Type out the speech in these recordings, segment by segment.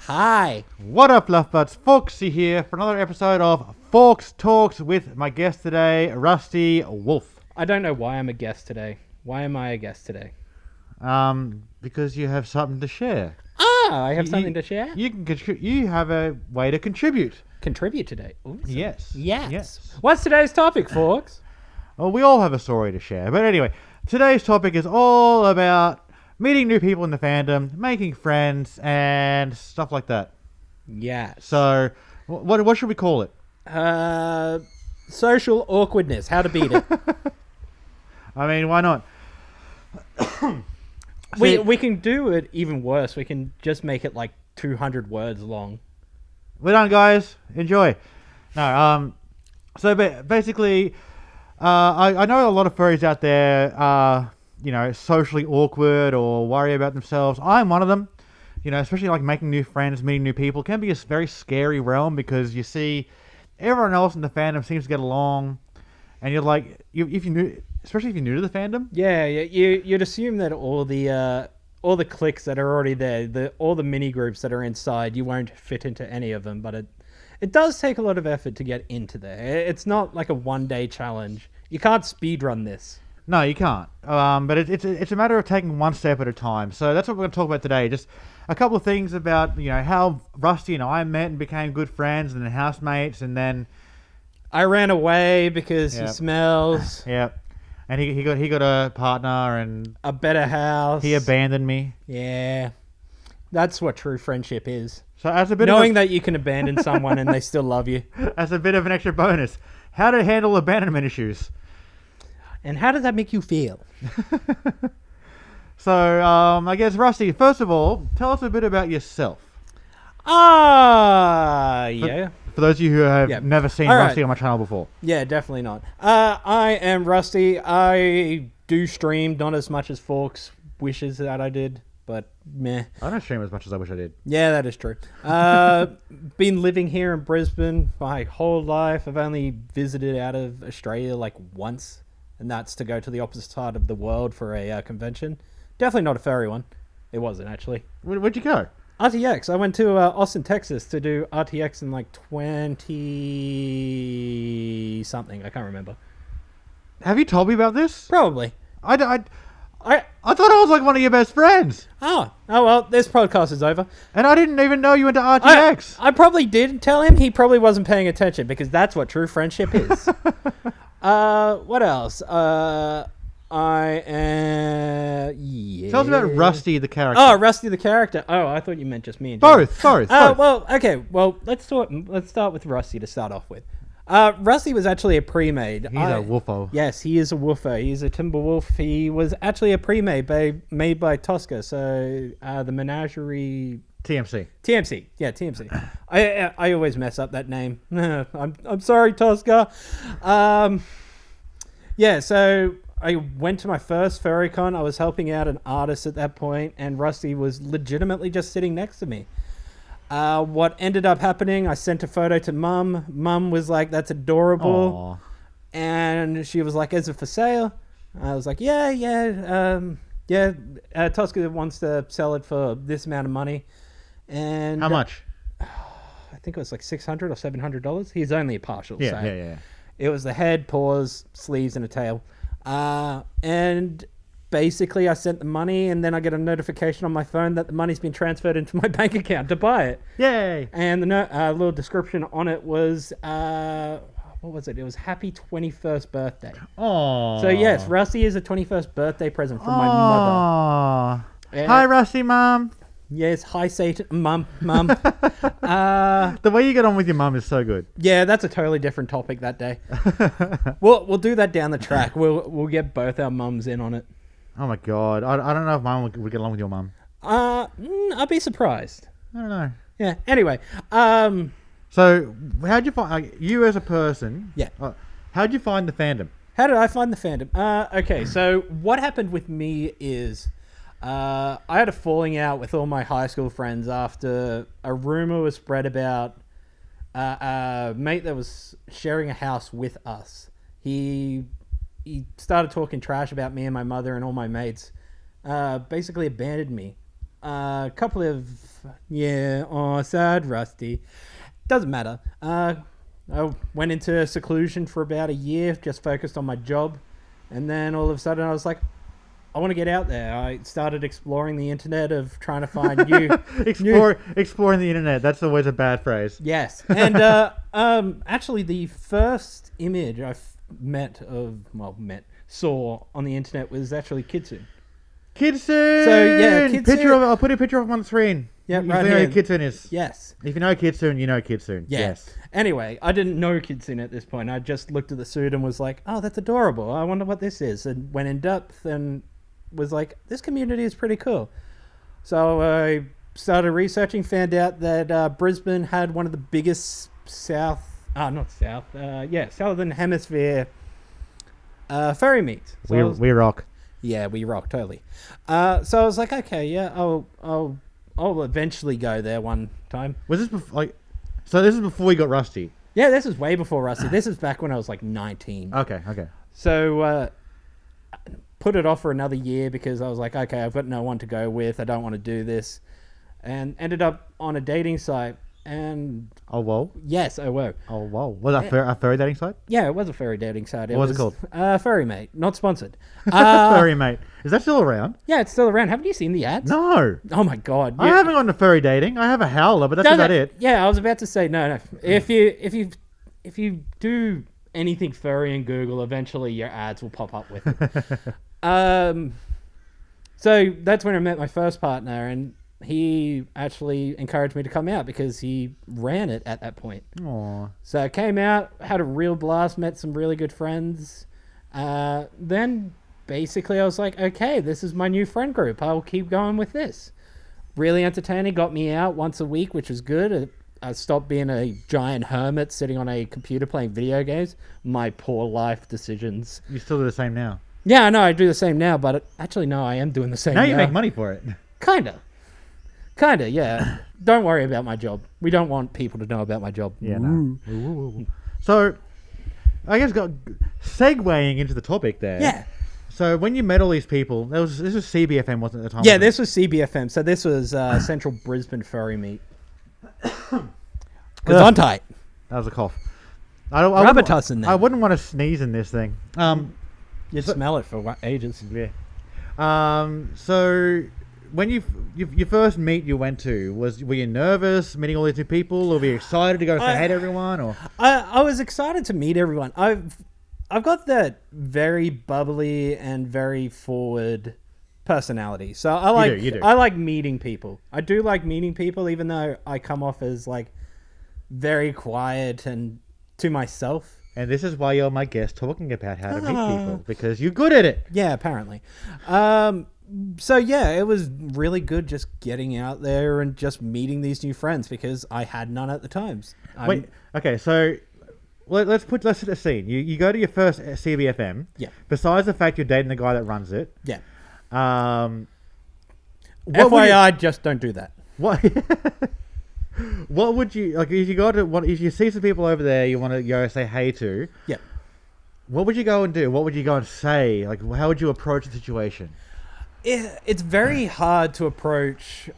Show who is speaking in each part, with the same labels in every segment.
Speaker 1: Hi.
Speaker 2: What up, Lovebirds? Foxy here for another episode of Faux Talks with my guest today, Rusty Wolf.
Speaker 1: I don't know why I'm a guest today. Why am I a guest today?
Speaker 2: Because you have something to share.
Speaker 1: I have something to share?
Speaker 2: You have a way to contribute.
Speaker 1: Contribute today. Awesome.
Speaker 2: Yes.
Speaker 1: What's today's topic, folks?
Speaker 2: Well, we all have a story to share. But anyway, today's topic is all about meeting new people in the fandom, making friends, and stuff like that.
Speaker 1: Yes.
Speaker 2: So, what should we call it?
Speaker 1: Social awkwardness. How to beat it.
Speaker 2: I mean, why not?
Speaker 1: We can do it even worse. We can just make it like 200 words long.
Speaker 2: We're done, guys. Enjoy. No, so basically, I know a lot of furries out there are, socially awkward or worry about themselves. I'm one of them. Especially like making new friends, meeting new people can be a very scary realm because you see everyone else in the fandom seems to get along, and you're like, especially if you're new to the fandom.
Speaker 1: Yeah. You'd assume that all the cliques that are already there, all the mini groups that are inside, you won't fit into any of them. But it does take a lot of effort to get into there. It's not like a one-day challenge. You can't speedrun this.
Speaker 2: No, you can't. But it's a matter of taking one step at a time. So that's what we're going to talk about today. Just a couple of things about how Rusty and I met and became good friends and then housemates, and then
Speaker 1: I ran away because he smells.
Speaker 2: Yep. And he got a partner and
Speaker 1: a better house.
Speaker 2: He abandoned me.
Speaker 1: Yeah. That's what true friendship is.
Speaker 2: So as a bit
Speaker 1: knowing that you can abandon someone and they still love you.
Speaker 2: As a bit of an extra bonus, how to handle abandonment issues.
Speaker 1: And how does that make you feel?
Speaker 2: So, I guess, Rusty, first of all, tell us a bit about yourself.
Speaker 1: Yeah.
Speaker 2: For those of you who have never seen Rusty on my channel before.
Speaker 1: Yeah, definitely not. I am Rusty. I do stream, not as much as Forks wishes that I did, but meh.
Speaker 2: I don't stream as much as I wish I did.
Speaker 1: Yeah, that is true. Been living here in Brisbane my whole life. I've only visited out of Australia like once, and that's to go to the opposite side of the world for a convention. Definitely not a furry one. It wasn't, actually.
Speaker 2: Where'd you go?
Speaker 1: RTX. I went to Austin, Texas to do RTX in like 20 something. I can't remember.
Speaker 2: Have you told me about this?
Speaker 1: Probably.
Speaker 2: I thought I was like one of your best friends.
Speaker 1: Oh well, this podcast is over.
Speaker 2: And I didn't even know you went to RTX.
Speaker 1: I probably did tell him. He probably wasn't paying attention because that's what true friendship is. What else? Yeah.
Speaker 2: Tell us about Rusty the character.
Speaker 1: Oh, Rusty the character. Oh, I thought you meant just me.
Speaker 2: Both.
Speaker 1: Well, okay. Well, let's start with Rusty to start off with. Rusty was actually a pre-made.
Speaker 2: He's a woofo.
Speaker 1: Yes, he is a woofo. He's a timber wolf. He was actually a pre-made made by Tosca. So the menagerie.
Speaker 2: TMC.
Speaker 1: Yeah, TMC. I always mess up that name. I'm sorry, Tosca. Yeah. So I went to my first furrycon. I was helping out an artist at that point, and Rusty was legitimately just sitting next to me. What ended up happening, I sent a photo to Mum. Mum was like, that's adorable. Aww. And she was like, is it for sale? I was like, yeah. Tosca wants to sell it for this amount of money. And
Speaker 2: how much?
Speaker 1: I think it was like $600 or $700. He's only a partial.
Speaker 2: Yeah.
Speaker 1: It was the head, paws, sleeves, and a tail. And basically I sent the money, and then I get a notification on my phone that the money's been transferred into my bank account to buy it.
Speaker 2: Yay!
Speaker 1: And the little description on it was, what was it? It was happy 21st birthday.
Speaker 2: Oh.
Speaker 1: So yes, Rusty is a 21st birthday present from my mother.
Speaker 2: Hi, Rusty, Mom.
Speaker 1: Yes, hi, Satan, Mum.
Speaker 2: The way you get on with your mum is so good.
Speaker 1: Yeah, that's a totally different topic that day. We'll do that down the track. We'll get both our mums in on it.
Speaker 2: Oh my god, I don't know if mine would get along with your mum.
Speaker 1: I'd be surprised.
Speaker 2: I don't know.
Speaker 1: Yeah. Anyway,
Speaker 2: so how'd you find you as a person?
Speaker 1: Yeah.
Speaker 2: How'd you find the fandom?
Speaker 1: How did I find the fandom? Okay, so what happened with me is. I had a falling out with all my high school friends after a rumor was spread about a mate that was sharing a house with us. He started talking trash about me and my mother and all my mates. Basically abandoned me. A couple of Yeah, oh, sad Rusty. Doesn't matter. I went into seclusion for about a year, just focused on my job. And then all of a sudden I was like, I want to get out there. I started exploring the internet of trying to find new...
Speaker 2: Exploring the internet. That's always a bad phrase.
Speaker 1: Yes. And actually the first image saw on the internet was actually Kitsune.
Speaker 2: Kitsune!
Speaker 1: So, yeah, Kitsune...
Speaker 2: I'll put a picture of him on the screen.
Speaker 1: Yeah,
Speaker 2: you
Speaker 1: right
Speaker 2: know
Speaker 1: here.
Speaker 2: who Kitsune is.
Speaker 1: Yes.
Speaker 2: If you know Kitsune, you know Kitsune.
Speaker 1: Yeah.
Speaker 2: Yes.
Speaker 1: Anyway, I didn't know Kitsune at this point. I just looked at the suit and was like, oh, that's adorable. I wonder what this is. And went in depth and was like, this community is pretty cool. So I started researching, found out that Brisbane had one of the biggest Southern Hemisphere furry meets. So
Speaker 2: we rock.
Speaker 1: Yeah, we rock, totally. So I was like, okay, yeah, I'll eventually go there one time.
Speaker 2: Was this before, so this is before you got Rusty?
Speaker 1: Yeah, this is way before Rusty. This is back when I was like 19.
Speaker 2: Okay.
Speaker 1: So put it off for another year because I was like, okay, I've got no one to go with. I don't want to do this. And ended up on a dating site. And
Speaker 2: oh, whoa.
Speaker 1: Yes, oh, whoa.
Speaker 2: Oh, whoa. Was that a furry dating site?
Speaker 1: Yeah, it was a furry dating site.
Speaker 2: What was it called?
Speaker 1: Furry Mate, not sponsored.
Speaker 2: Furry Mate. Is that still around?
Speaker 1: Yeah, it's still around. Haven't you seen the ads?
Speaker 2: No.
Speaker 1: Oh my God.
Speaker 2: I haven't gone to furry dating. I have a howler, but that's about it.
Speaker 1: Yeah, I was about to say no. If you do anything furry in Google, eventually your ads will pop up with it. So that's when I met my first partner, and he actually encouraged me to come out because he ran it at that point.
Speaker 2: Aww.
Speaker 1: So I came out, had a real blast, met some really good friends. Then basically I was like, okay, this is my new friend group. I'll keep going with this. Really entertaining, got me out once a week, which was good. I stopped being a giant hermit sitting on a computer playing video games. My poor life decisions.
Speaker 2: You still do the same now?
Speaker 1: Yeah, I know, I do the same now, but actually, no, I am doing the same now.
Speaker 2: Now you make money for it.
Speaker 1: Kinda, yeah. Don't worry about my job. We don't want people to know about my job.
Speaker 2: Yeah, no. Ooh. So, I guess segueing into the topic there.
Speaker 1: Yeah.
Speaker 2: So when you met all these people, this was CBFM, wasn't it, at the time?
Speaker 1: Yeah, this was CBFM. So this was Central Brisbane Furry Meet. Because on tight.
Speaker 2: That was a cough.
Speaker 1: Rabbituss in there.
Speaker 2: I wouldn't want to sneeze in this thing.
Speaker 1: You'd smell it for ages.
Speaker 2: Yeah. So when your first meet you went to, were you nervous meeting all these new people, or were you excited to go say hey to everyone? Or
Speaker 1: I was excited to meet everyone. I've got that very bubbly and very forward personality. So
Speaker 2: you do.
Speaker 1: I like meeting people. I do like meeting people, even though I come off as like very quiet and to myself.
Speaker 2: And this is why you're my guest, talking about how to meet people, because you're good at it.
Speaker 1: Yeah, apparently. So yeah, it was really good just getting out there and just meeting these new friends because I had none at the times.
Speaker 2: Wait, okay, so let's set the scene. You go to your first CBFM.
Speaker 1: Yeah.
Speaker 2: Besides the fact you're dating the guy that runs it.
Speaker 1: Yeah.
Speaker 2: FYI,
Speaker 1: just don't do that.
Speaker 2: What? What would you like if you see some people over there you want to go say hey to?
Speaker 1: Yeah.
Speaker 2: What would you go and do? What would you go and say? Like, how would you approach the situation?
Speaker 1: It's very hard to approach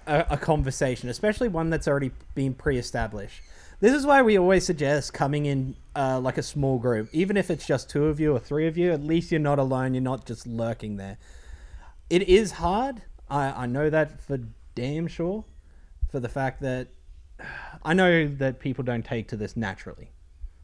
Speaker 1: a conversation, especially one that's already been pre-established. This is why we always suggest coming in like a small group. Even if it's just 2 of you or 3 of you, at least you're not alone. You're not just lurking there. It is hard. I know that for damn sure. For the fact that I know that people don't take to this naturally.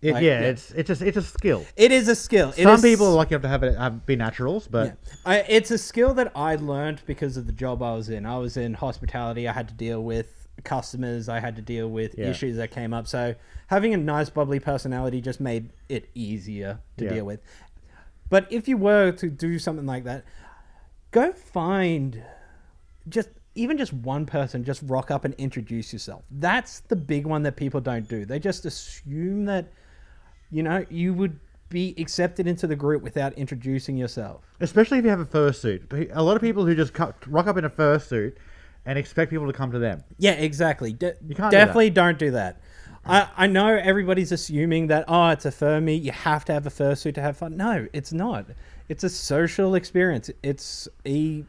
Speaker 2: It's a skill.
Speaker 1: It is a skill.
Speaker 2: Some people are lucky enough to be naturals, but
Speaker 1: it's a skill that I learned because of the job I was in. I was in hospitality. I had to deal with customers. I had to deal with issues that came up. So having a nice, bubbly personality just made it easier to deal with. But if you were to do something like that, go find even just one person, just rock up and introduce yourself. That's the big one that people don't do. They just assume that, you would be accepted into the group without introducing yourself.
Speaker 2: Especially if you have a fursuit. A lot of people who just rock up in a fursuit and expect people to come to them.
Speaker 1: Yeah, exactly.
Speaker 2: You can't
Speaker 1: definitely don't do that. I know everybody's assuming that, it's a fur meet, you have to have a fursuit to have fun. No, it's not. It's a social experience. It's a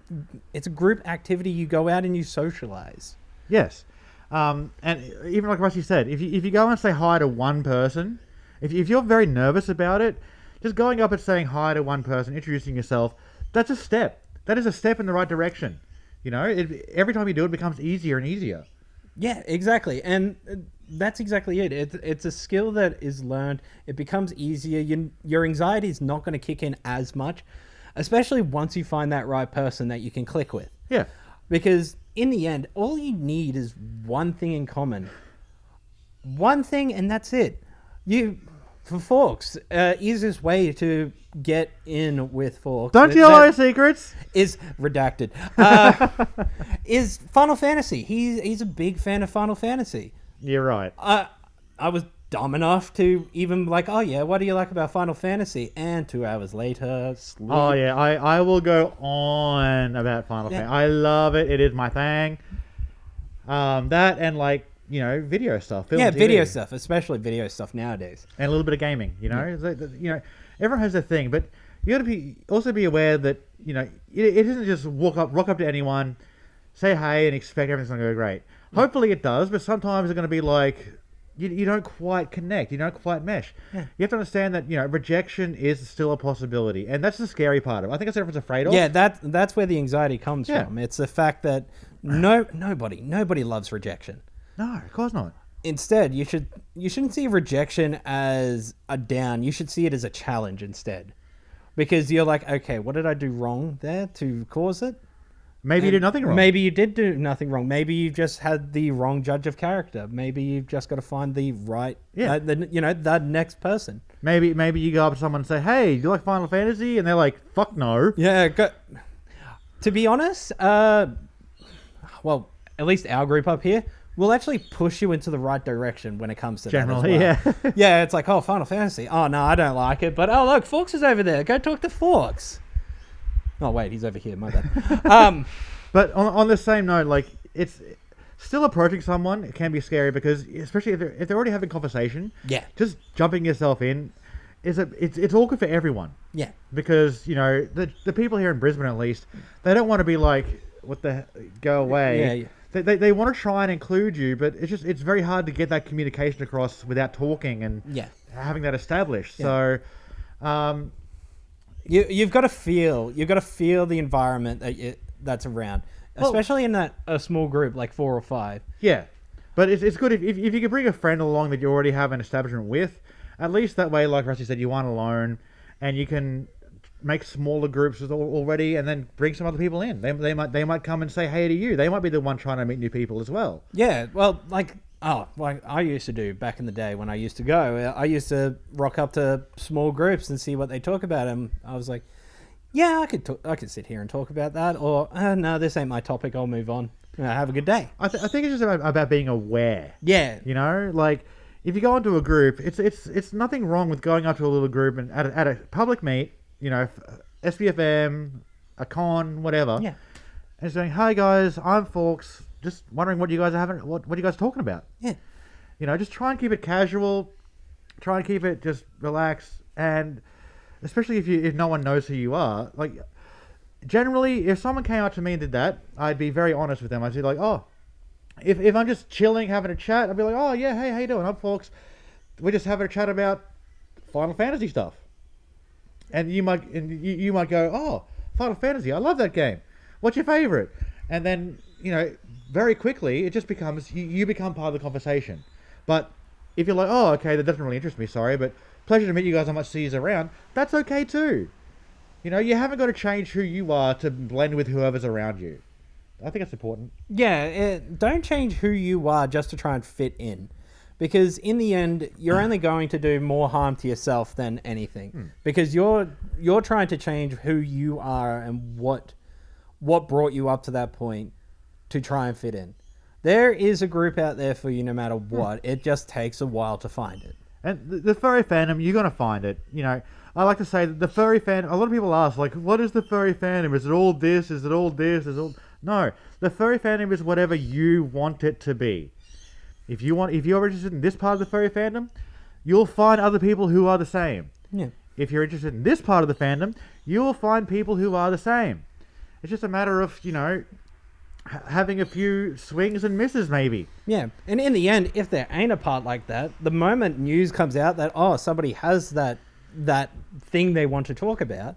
Speaker 1: group activity. You go out and you socialize.
Speaker 2: Yes. And even like Rusty said, if you go and say hi to one person, if you're very nervous about it, just going up and saying hi to one person, introducing yourself, that's a step. That is a step in the right direction. You know, every time you do it, it becomes easier and easier.
Speaker 1: Yeah, exactly. And that's exactly it. It's a skill that is learned. It becomes easier. Your anxiety is not going to kick in as much, especially once you find that right person that you can click with.
Speaker 2: Yeah.
Speaker 1: Because in the end, all you need is one thing in common. One thing, and that's it. For Forks, easiest way to get in with Forks.
Speaker 2: Don't tell our secrets.
Speaker 1: Is redacted. Is Final Fantasy. He's a big fan of Final Fantasy.
Speaker 2: You're right.
Speaker 1: I was dumb enough to even like, oh yeah, what do you like about Final Fantasy? And 2 hours later, sleep.
Speaker 2: Oh yeah, I will go on about Final Fantasy. I love it. It is my thing. That and like, you know, video stuff. Film, TV.
Speaker 1: Video stuff, especially video stuff nowadays.
Speaker 2: And a little bit of gaming, you know. You know, everyone has their thing, but you got to also be aware that, you know, it isn't just rock up to anyone, say hey, and expect everything's gonna go great. Hopefully it does, but sometimes it's gonna be like you don't quite connect, you don't quite mesh. You have to understand that, you know, rejection is still a possibility, and that's the scary part of it. I think that's what everyone's afraid of.
Speaker 1: Yeah, that's where the anxiety comes from. It's the fact that nobody loves rejection.
Speaker 2: No, of course not.
Speaker 1: Instead, you shouldn't see rejection as a down. You should see it as a challenge instead. Because you're like, okay, what did I do wrong there to cause it?
Speaker 2: Maybe you did nothing wrong.
Speaker 1: Maybe you did do nothing wrong. Maybe you just had the wrong judge of character. Maybe you've just got to find the right, the next person.
Speaker 2: Maybe you go up to someone and say, hey, do you like Final Fantasy? And they're like, fuck no.
Speaker 1: Yeah, to be honest, well, at least our group up here, we'll actually push you into the right direction when it comes to
Speaker 2: generally,
Speaker 1: that as well.
Speaker 2: yeah.
Speaker 1: Yeah, it's like, oh, Final Fantasy. Oh, no, I don't like it. But, oh, look, Forks is over there. Go talk to Forks. Oh, wait, he's over here. My bad.
Speaker 2: But on the same note, like, it's still approaching someone. It can be scary because, especially if they're already having conversation, just jumping yourself in, it's awkward for everyone.
Speaker 1: Yeah.
Speaker 2: Because, you know, the people here in Brisbane, at least, they don't want to be like, what the go away.
Speaker 1: Yeah.
Speaker 2: They want to try and include you, but it's very hard to get that communication across without talking and having that established.
Speaker 1: Yeah.
Speaker 2: So,
Speaker 1: you've got to feel the environment that's around, especially in a small group like 4 or 5.
Speaker 2: Yeah, but it's good if you can bring a friend along that you already have an establishment with. At least that way, like Rusty said, you aren't alone, and you can make smaller groups already, and then bring some other people in. They might come and say hey to you. They might be the one trying to meet new people as well. Yeah,
Speaker 1: well, like I used to do back in the day when I used to go. I used to rock up to small groups and see what they talk about, and I was like, yeah, I could sit here and talk about that, or no, this ain't my topic. I'll move on. Have a good day.
Speaker 2: I think it's just about being aware.
Speaker 1: Yeah,
Speaker 2: you know, like if you go into a group, it's nothing wrong with going up to a little group and at a public meet. You know, SBFM, a con, whatever. Yeah. And saying, "Hi guys, I'm Forks. Just wondering what you guys what you guys are talking about."
Speaker 1: Yeah.
Speaker 2: You know, just try and keep it casual. Try and keep it just relaxed, and especially if no one knows who you are. Like, generally, if someone came up to me and did that, I'd be very honest with them. I'd be like, "Oh, if I'm just chilling, having a chat, I'd be like, oh yeah, hey, how you doing? I'm Forks. We're just having a chat about Final Fantasy stuff." And you might go, "Oh, Final Fantasy, I love that game. What's your favorite?" And then, you know, very quickly it just becomes you become part of the conversation. But if you're like, "Oh, okay, that doesn't really interest me, sorry, but pleasure to meet you guys. I might see you around," that's okay too. You know, you haven't got to change who you are to blend with whoever's around you. I think it's important.
Speaker 1: Yeah, don't change who you are just to try and fit in. Because in the end, you're only going to do more harm to yourself than anything. Because you're trying to change who you are and what brought you up to that point to try and fit in. There is a group out there for you no matter what. It just takes a while to find it.
Speaker 2: And the furry fandom, you're going to find it. You know, I like to say that the furry fandom, a lot of people ask, like, what is the furry fandom? Is it all this? Is it all this? Is it all... No, the furry fandom is whatever you want it to be. If you're interested in this part of the furry fandom, you'll find other people who are the same.
Speaker 1: Yeah.
Speaker 2: If you're interested in this part of the fandom, you'll find people who are the same. It's just a matter of, you know, having a few swings and misses, maybe.
Speaker 1: Yeah, and in the end, if there ain't a part like that, the moment news comes out that somebody has that thing they want to talk about,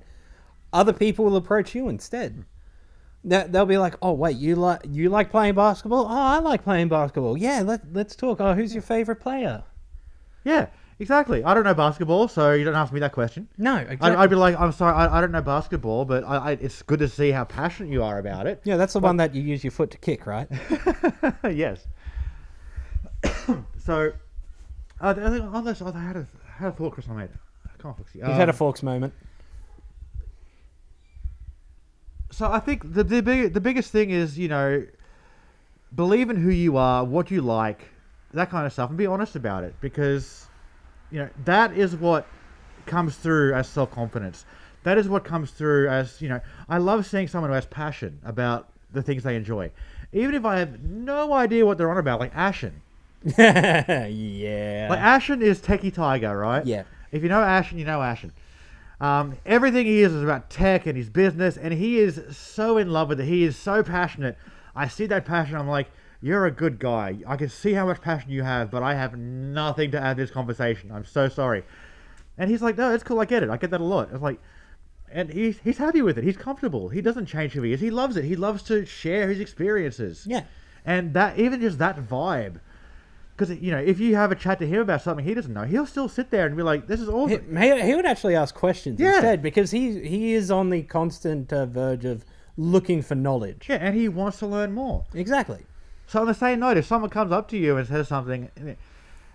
Speaker 1: other people will approach you instead. They'll be like, "Oh, wait, you like playing basketball? Oh, I like playing basketball. Yeah, let's talk. Oh, who's your favorite player?"
Speaker 2: Yeah, exactly. I don't know basketball, so you don't ask me that question.
Speaker 1: No, exactly.
Speaker 2: I'd be like, I'm sorry, I don't know basketball, but it's good to see how passionate you are about it.
Speaker 1: Yeah, that's the one that you use your foot to kick, right?
Speaker 2: Yes. So, I think on this, I had a thought, Chris. I made. I can't fix it.
Speaker 1: You've had a Forks moment.
Speaker 2: So I think the biggest thing is, believe in who you are, what you like, that kind of stuff, and be honest about it, because that is what comes through as self-confidence. That is what comes through as, I love seeing someone who has passion about the things they enjoy, even if I have no idea what they're on about, like Ashen.
Speaker 1: Yeah.
Speaker 2: Like Ashen is Techie Tiger, right?
Speaker 1: Yeah.
Speaker 2: If you know Ashen, you know Ashen. Everything he is about tech and his business, and he is so in love with it. He is so passionate. I see that passion. I'm like, you're a good guy. I can see how much passion you have, but I have nothing to add to this conversation. I'm so sorry. And he's like, no, it's cool. I get it. I get that a lot. It's like, and he's happy with it. He's comfortable. He doesn't change who he is. He loves it. He loves to share his experiences.
Speaker 1: Yeah.
Speaker 2: And that, even just that vibe. Because, if you have a chat to him about something he doesn't know, he'll still sit there and be like, this is awesome.
Speaker 1: He would actually ask questions instead, because he is on the constant verge of looking for knowledge.
Speaker 2: Yeah, and he wants to learn more.
Speaker 1: Exactly.
Speaker 2: So on the same note, if someone comes up to you and says something,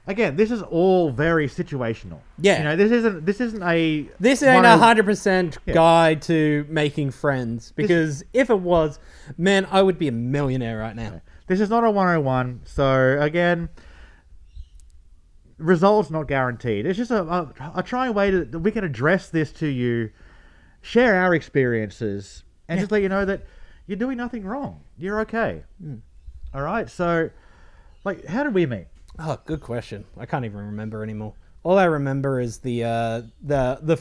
Speaker 2: again, this is all very situational.
Speaker 1: Yeah.
Speaker 2: This isn't a...
Speaker 1: This ain't 100% guide to making friends, because if it was, man, I would be a millionaire right now.
Speaker 2: Yeah. This is not a 101, so again... Results not guaranteed. It's just a trying way that we can address this to you, share our experiences, and just let you know that you're doing nothing wrong. You're okay. All right. So, how did we meet?
Speaker 1: Oh, good question. I can't even remember anymore. All I remember is the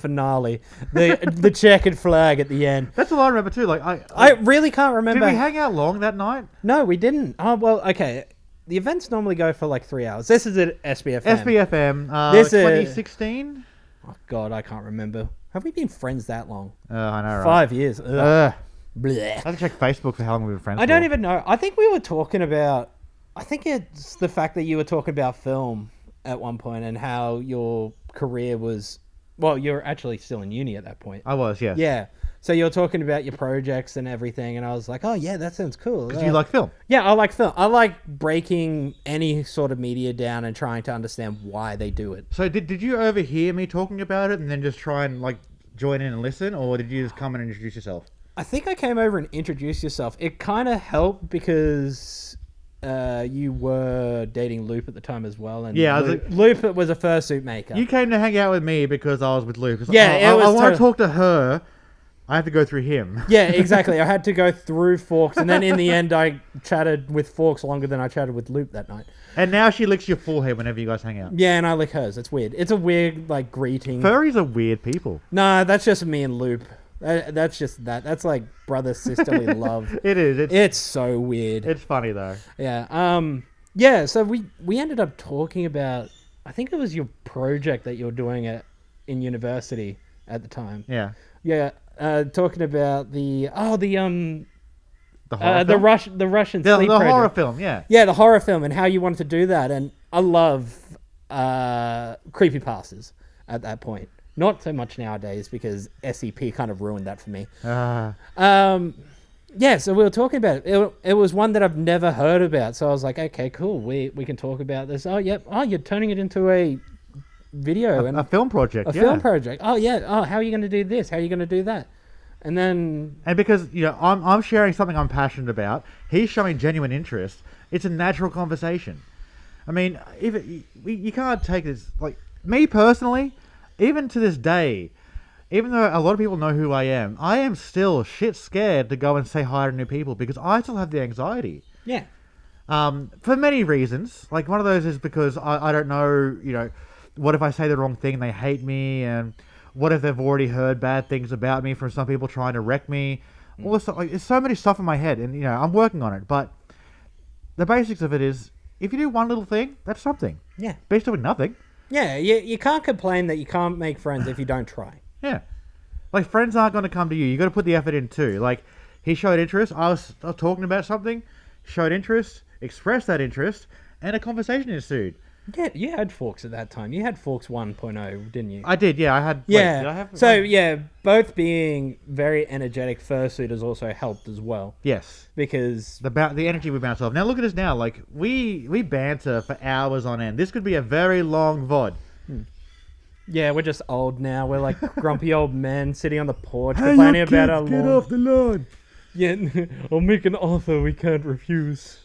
Speaker 1: finale, the checkered flag at the end.
Speaker 2: That's all I remember too.
Speaker 1: I really can't remember.
Speaker 2: Did we hang out long that night?
Speaker 1: No, we didn't. Oh well, okay. The events normally go for 3 hours. This is at SBFM.
Speaker 2: SBFM.
Speaker 1: This
Speaker 2: 2016.
Speaker 1: Oh God, I can't remember. Have we been friends that long?
Speaker 2: I know, right?
Speaker 1: 5 years.
Speaker 2: I
Speaker 1: Blech.
Speaker 2: have to check Facebook for how long we've been friends.
Speaker 1: I don't even know. I think we were talking about. I think it's the fact that you were talking about film at one point and how your career was. Well, you're actually still in uni at that point.
Speaker 2: I was, yes.
Speaker 1: Yeah. So you're talking about your projects and everything, and I was like, oh, yeah, that sounds cool.
Speaker 2: Because you like film.
Speaker 1: Yeah, I like film. I like breaking any sort of media down and trying to understand why they do it.
Speaker 2: So did you overhear me talking about it and then just try and join in and listen, or did you just come and introduce yourself?
Speaker 1: I think I came over and introduced yourself. It kind of helped because you were dating Loop at the time as well. And
Speaker 2: yeah,
Speaker 1: Loop was a fursuit maker.
Speaker 2: You came to hang out with me because I was with Loop.
Speaker 1: Yeah,
Speaker 2: I want to talk to her. I have to go through him.
Speaker 1: Yeah, exactly. I had to go through Forks, and then in the end, I chatted with Forks longer than I chatted with Loop that night.
Speaker 2: And now she licks your forehead whenever you guys hang out.
Speaker 1: Yeah, and I lick hers. It's weird. It's a weird, greeting.
Speaker 2: Furries are weird people.
Speaker 1: Nah, that's just me and Loop. That's just that. That's like brother-sisterly love.
Speaker 2: It is.
Speaker 1: It's so weird.
Speaker 2: It's funny, though.
Speaker 1: Yeah. Yeah, so we ended up talking about, I think it was your project that you were doing in university at the time.
Speaker 2: Yeah.
Speaker 1: Yeah. Talking about the horror film? the Russian
Speaker 2: the
Speaker 1: sleep
Speaker 2: horror
Speaker 1: predator.
Speaker 2: film, yeah.
Speaker 1: Yeah, the horror film and how you wanted to do that. And I love creepypastas at that point. Not so much nowadays because SCP kind of ruined that for me. Yeah, so we were talking about it. It was one that I've never heard about. So I was like, okay, cool. We can talk about this. Oh, yep. Oh, you're turning it into a video.
Speaker 2: A film project,
Speaker 1: A film project. Oh, yeah. Oh, how are you going to do this? How are you going to do that? And then...
Speaker 2: And because, I'm sharing something I'm passionate about. He's showing genuine interest. It's a natural conversation. I mean, you can't take this... me personally, even to this day... Even though a lot of people know who I am still shit scared to go and say hi to new people because I still have the anxiety.
Speaker 1: Yeah.
Speaker 2: For many reasons. One of those is because I don't know, what if I say the wrong thing and they hate me, and what if they've already heard bad things about me from some people trying to wreck me. all this stuff. Like, there's so many stuff in my head, and I'm working on it. But the basics of it is, if you do one little thing, that's something.
Speaker 1: Yeah.
Speaker 2: Based on nothing.
Speaker 1: Yeah, you can't complain that you can't make friends if you don't try.
Speaker 2: Yeah. Like, friends aren't going to come to you. You got to put the effort in too. Like, he showed interest. I was talking about something, showed interest, expressed that interest, and a conversation ensued.
Speaker 1: Yeah, you had Forks at that time. You had Forks 1.0, didn't you?
Speaker 2: I did, yeah. I had...
Speaker 1: Yeah.
Speaker 2: Wait, did I have...
Speaker 1: So, yeah, both being very energetic fursuiters also helped as well.
Speaker 2: Yes.
Speaker 1: Because...
Speaker 2: The energy we bounce off. Now, look at us now. Like, we banter for hours on end. This could be a very long VOD.
Speaker 1: Yeah, we're just old now. We're like grumpy old men sitting on the porch complaining about our lawn.
Speaker 2: Get off the lawn.
Speaker 1: Yeah, I'll make an offer we can't refuse.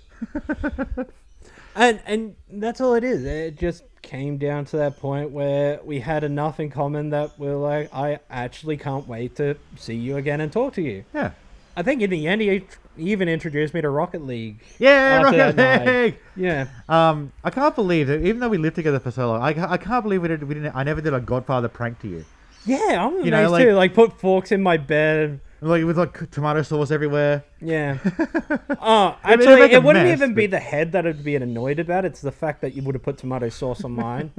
Speaker 1: And that's all it is. It just came down to that point where we had enough in common that we're like, I actually can't wait to see you again and talk to you.
Speaker 2: Yeah.
Speaker 1: I think in the end, he even introduced me to Rocket League.
Speaker 2: Yeah, Rocket League.
Speaker 1: Yeah.
Speaker 2: I can't believe that even though we lived together for so long, I can't believe we didn't. I never did a Godfather prank to you.
Speaker 1: Yeah, I'm amazed too. Like, put Forks in my bed.
Speaker 2: Like, with like tomato sauce everywhere.
Speaker 1: Yeah. Oh, actually, it wouldn't even be the head that I'd be annoyed about. It's the fact that you would have put tomato sauce on mine.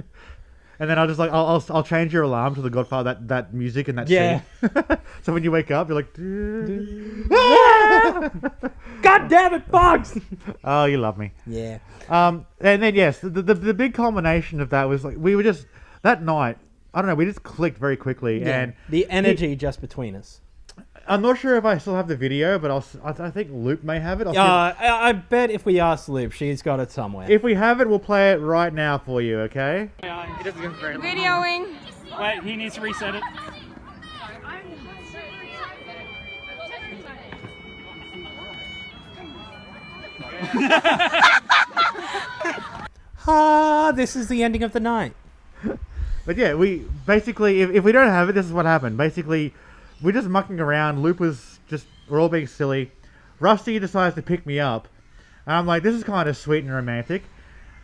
Speaker 2: And then I'll change your alarm to the Godfather, that music and that scene. So when you wake up, you're like,
Speaker 1: God damn it, Fox!
Speaker 2: Oh, you love me.
Speaker 1: Yeah.
Speaker 2: And then yes, the big culmination of that was like we were just that night. I don't know. We just clicked very quickly, and
Speaker 1: the energy just between us.
Speaker 2: I'm not sure if I still have the video, but I think Luke may have it.
Speaker 1: I bet if we ask Luke, she's got it somewhere.
Speaker 2: If we have it, we'll play it right now for you, okay?
Speaker 3: He doesn't get very
Speaker 4: Videoing.
Speaker 3: Wait, he needs to reset it.
Speaker 1: This is the ending of the night.
Speaker 2: But yeah, we basically, if we don't have it, this is what happened. Basically, we're just mucking around. We're all being silly. Rusty decides to pick me up. And I'm like, this is kind of sweet and romantic.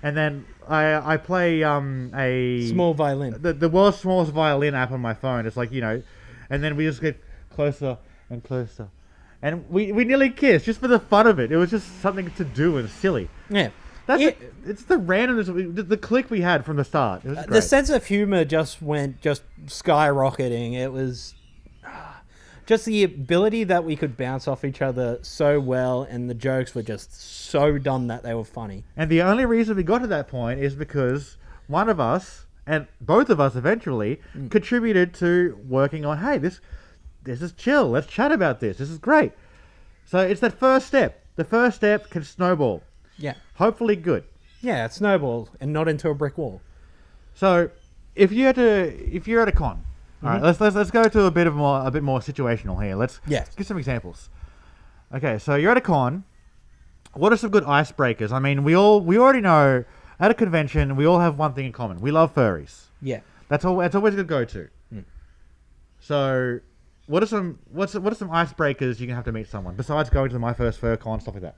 Speaker 2: And then I play a...
Speaker 1: Small violin.
Speaker 2: The world's smallest violin app on my phone. It's like, and then we just get closer and closer. And we nearly kissed just for the fun of it. It was just something to do and silly.
Speaker 1: Yeah.
Speaker 2: It's the randomness, the click we had from the start. It was great.
Speaker 1: The sense of humor just skyrocketing. It was just the ability that we could bounce off each other so well, and the jokes were just so dumb that they were funny.
Speaker 2: And the only reason we got to that point is because one of us, and both of us eventually, contributed to working on, hey, this is chill. Let's chat about this. This is great. So it's that first step. The first step can snowball.
Speaker 1: Yeah.
Speaker 2: Hopefully good.
Speaker 1: Yeah, it snowballed and not into a brick wall.
Speaker 2: So if you're at a con, all right, let's go to a bit more situational here. Let's give some examples. Okay, so you're at a con. What are some good icebreakers? I mean, we already know at a convention we all have one thing in common. We love furries.
Speaker 1: Yeah.
Speaker 2: That's always a good go-to. So what are some icebreakers you can have to meet someone besides going to my first fur con, stuff like that?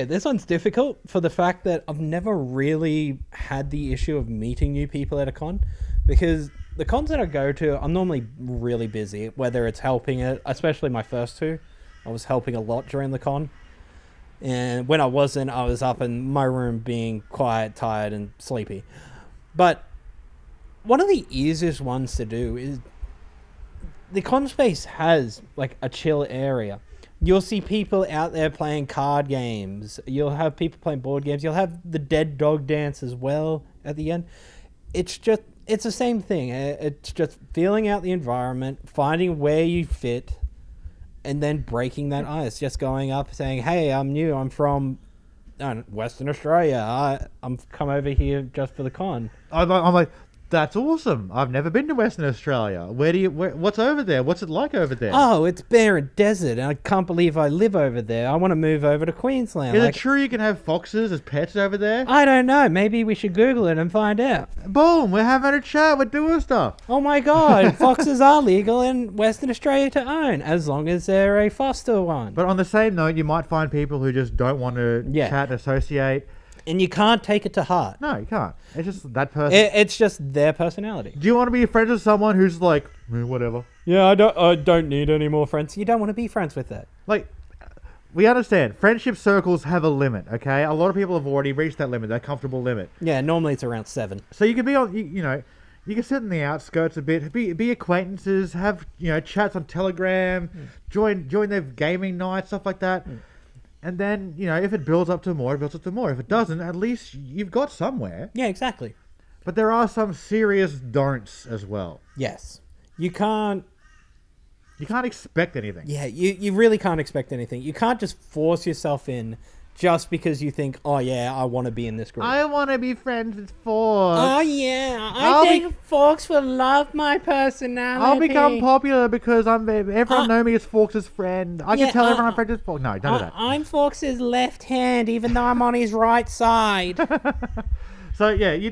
Speaker 1: This one's difficult for the fact that I've never really had the issue of meeting new people at a con, because the cons that I go to, I'm normally really busy, whether it's helping it, especially my first two. I was helping a lot during the con. And when I wasn't, I was up in my room being quiet, tired, and sleepy. But one of the easiest ones to do is the con space has like a chill area. You'll see people out there playing card games. You'll have people playing board games. You'll have the dead dog dance as well at the end. It's the same thing. It's just feeling out the environment, finding where you fit, and then breaking that ice. Just going up saying, hey, I'm new. I'm from Western Australia. I'm come over here just for the con.
Speaker 2: I'm like, that's awesome. I've never been to Western Australia. What's over there? What's it like over there?
Speaker 1: Oh, it's bare and desert, and I can't believe I live over there. I want to move over to Queensland.
Speaker 2: Is it true you can have foxes as pets over there?
Speaker 1: I don't know. Maybe we should Google it and find out.
Speaker 2: Boom, we're having a chat. We're doing stuff.
Speaker 1: Oh my God, foxes are legal in Western Australia to own, as long as they're a foster one.
Speaker 2: But on the same note, you might find people who just don't want to chat, associate.
Speaker 1: And you can't take it to heart.
Speaker 2: No, you can't. It's just that person.
Speaker 1: It's just their personality.
Speaker 2: Do you want to be friends with someone who's like, whatever?
Speaker 1: Yeah, I don't need any more friends. You don't want to be friends with that.
Speaker 2: Like, we understand. Friendship circles have a limit, okay? A lot of people have already reached that limit, that comfortable limit.
Speaker 1: Yeah, normally it's around 7.
Speaker 2: So you can be on, you know, you can sit in the outskirts a bit, be acquaintances, have, you know, chats on Telegram, join their gaming nights, stuff like that. And then, you know, if it builds up to more, it builds up to more. If it doesn't, at least you've got somewhere.
Speaker 1: Yeah, exactly.
Speaker 2: But there are some serious don'ts as well.
Speaker 1: Yes. You can't
Speaker 2: expect anything.
Speaker 1: Yeah, you really can't expect anything. You can't just force yourself in just because you think, oh yeah, I want to be in this group.
Speaker 2: I want to be friends with Fox.
Speaker 1: Oh yeah, I think Fox will love my personality.
Speaker 2: I'll become popular because everyone know me as Fox's friend. I can tell everyone I'm friends with Fox. No, don't do that.
Speaker 1: I'm Fox's left hand, even though I'm on his right side.
Speaker 2: So yeah, you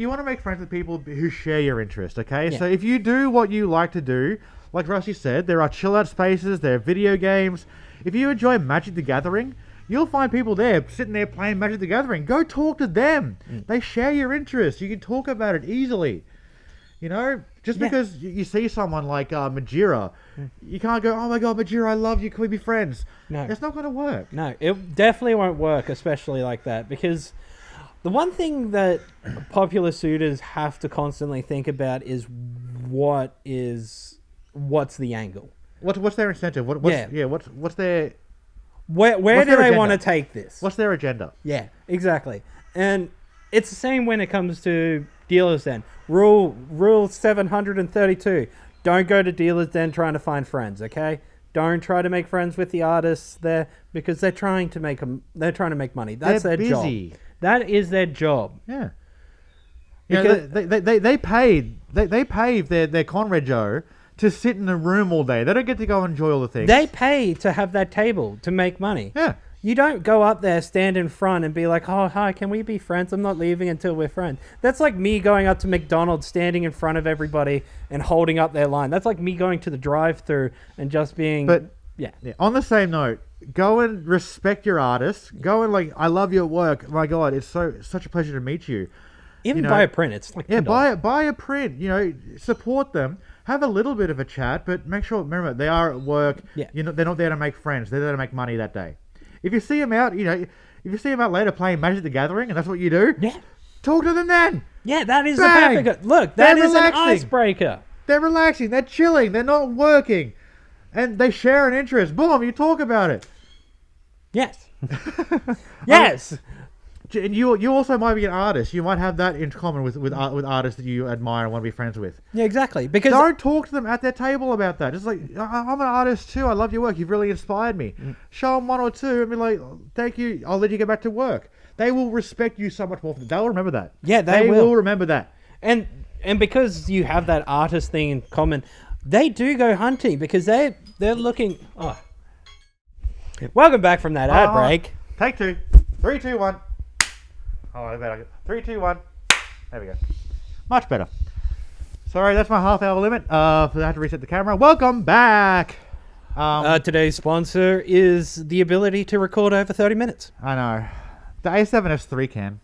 Speaker 2: want to make friends with people who share your interest, okay?
Speaker 1: Yeah.
Speaker 2: So if you do what you like to do, like Rusty said, there are chill out spaces, there are video games. If you enjoy Magic the Gathering, you'll find people there sitting there playing Magic the Gathering. Go talk to them. They share your interests. You can talk about it easily. You know, just because you see someone like Majira, you can't go, oh my god, Majira, I love you, can we be friends?
Speaker 1: No.
Speaker 2: It's not going to work.
Speaker 1: No, it definitely won't work, especially like that, because the one thing that popular suitors have to constantly think about is what's the angle?
Speaker 2: What's their incentive? What's their...
Speaker 1: Where do they want to take this?
Speaker 2: What's their agenda?
Speaker 1: Yeah, exactly. And it's the same when it comes to Dealer's Den. Rule 732. Don't go to Dealer's Den trying to find friends, okay? Don't try to make friends with the artists there because they're trying to make money. That's their
Speaker 2: busy.
Speaker 1: job. That is their job.
Speaker 2: Yeah.
Speaker 1: Because
Speaker 2: they paved their Conrego to sit in a room all day. They don't get to go enjoy all the things.
Speaker 1: they pay to have that table to make money.
Speaker 2: Yeah.
Speaker 1: You don't go up there, stand in front, and be like, oh, hi, can we be friends? I'm not leaving until we're friends. That's like me going up to McDonald's, standing in front of everybody and holding up their line. That's like me going to the drive-thru and just being... Yeah.
Speaker 2: On the same note, go and respect your artists. Go and I love your work. My God, it's such a pleasure to meet you.
Speaker 1: Even buy a print. It's like $10.
Speaker 2: buy a print. You know, support them. Have a little bit of a chat, but remember, they are at work.
Speaker 1: Yeah.
Speaker 2: You know, they're not there to make friends. They're there to make money that day. If you see them out, if you see them out later playing Magic the Gathering, and that's what you do, talk to them then.
Speaker 1: Yeah, that is
Speaker 2: Bang!
Speaker 1: the perfect... Look, that is
Speaker 2: relaxing.
Speaker 1: an icebreaker.
Speaker 2: They're relaxing. They're chilling. They're not working. And they share an interest. Boom, you talk about it.
Speaker 1: Yes. Yes.
Speaker 2: And you also might be an artist. You might have that in common with artists that you admire and want to be friends with.
Speaker 1: Yeah, exactly. Because
Speaker 2: don't talk to them at their table about that. Just like, I'm an artist too. I love your work. You've really inspired me. Show them one or two and be like, thank you. I'll let you get back to work. They will respect you so much more. They'll remember that.
Speaker 1: Yeah,
Speaker 2: they will remember that.
Speaker 1: And because you have that artist thing in common, they do go hunting because they're looking... Oh. Welcome back from that ad break.
Speaker 2: Take 2. 3, 2, 1. Oh, I better. 3, 2, 1. There we go. Much better. Sorry, that's my half-hour limit. I have to reset the camera. Welcome back.
Speaker 1: Today's sponsor is the ability to record over 30 minutes.
Speaker 2: I know. The A7S3 can.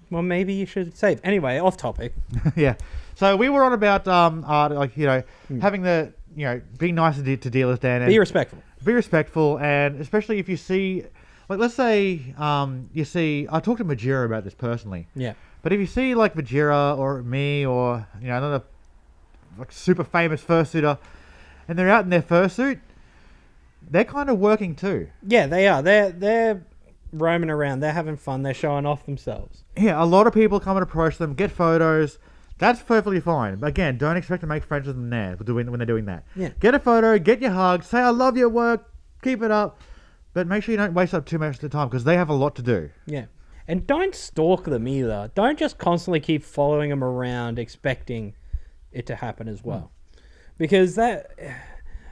Speaker 1: Well, maybe you should save. Anyway, off topic.
Speaker 2: Yeah. So we were on about having the being nice to Dealer's Den and
Speaker 1: Be respectful.
Speaker 2: Be respectful, and especially if you see, let's say you see. I talked to Majira about this personally.
Speaker 1: Yeah.
Speaker 2: But if you see like Majira or me or another super famous fursuiter, and they're out in their fursuit, they're kind of working too.
Speaker 1: Yeah, they are. They're roaming around. They're having fun. They're showing off themselves.
Speaker 2: Yeah, a lot of people come and approach them, get photos. That's perfectly fine. But again, don't expect to make friends with them there when they're doing that.
Speaker 1: Yeah.
Speaker 2: Get a photo, get your hug, say I love your work, keep it up. But make sure you don't waste up too much of the time because they have a lot to do.
Speaker 1: Yeah. And don't stalk them either. Don't just constantly keep following them around expecting it to happen as well. Because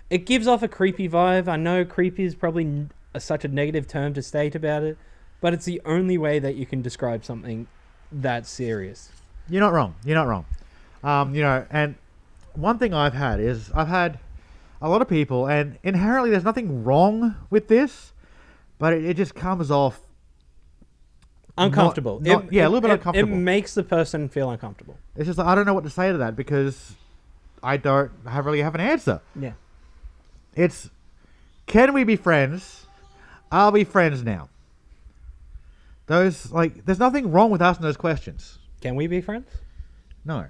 Speaker 1: it gives off a creepy vibe. I know creepy is probably such a negative term to state about it, but it's the only way that you can describe something that serious.
Speaker 2: You're not wrong. And one thing I've had a lot of people, and inherently there's nothing wrong with this, but it just comes off
Speaker 1: Uncomfortable.
Speaker 2: A little bit uncomfortable.
Speaker 1: It makes the person feel uncomfortable.
Speaker 2: It's just like, I don't know what to say to that because I don't really have an answer.
Speaker 1: Yeah.
Speaker 2: It's, can we be friends? Are we friends now? There's nothing wrong with asking those questions.
Speaker 1: Can we be friends?
Speaker 2: No.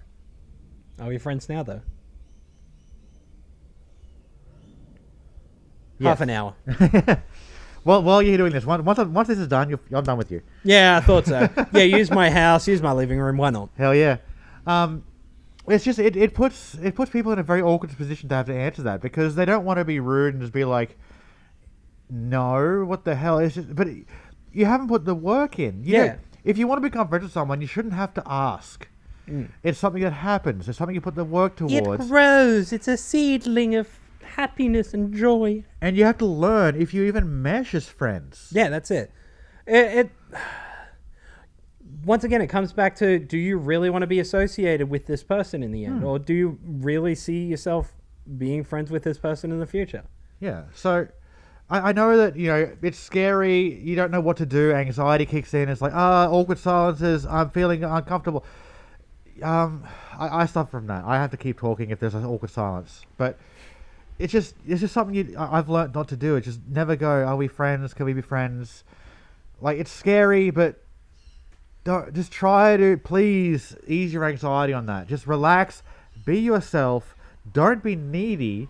Speaker 1: Are we friends now, though?
Speaker 2: Yes.
Speaker 1: Half an hour.
Speaker 2: Well, while you're doing this, once this is done, I'm done with you.
Speaker 1: Yeah, I thought so. Yeah, use my house, use my living room. Why not?
Speaker 2: Hell yeah. It's just it puts people in a very awkward position to have to answer that because they don't want to be rude and just be like, no, what the hell is it? But you haven't put the work in. If you want to become friends with someone, you shouldn't have to ask. It's something that happens. It's something you put the work towards.
Speaker 1: It grows. It's a seedling of happiness and joy.
Speaker 2: And you have to learn if you even mesh as friends.
Speaker 1: Yeah, that's it. It once again, it comes back to, do you really want to be associated with this person in the end? Or do you really see yourself being friends with this person in the future?
Speaker 2: Yeah. So I know that, it's scary. You don't know what to do. Anxiety kicks in. It's like, awkward silences. I'm feeling uncomfortable. I suffer from that. I have to keep talking if there's an awkward silence. But it's just something I've learned not to do. It's just never go, are we friends? Can we be friends? Like, it's scary, but just try to please ease your anxiety on that. Just relax, be yourself, don't be needy,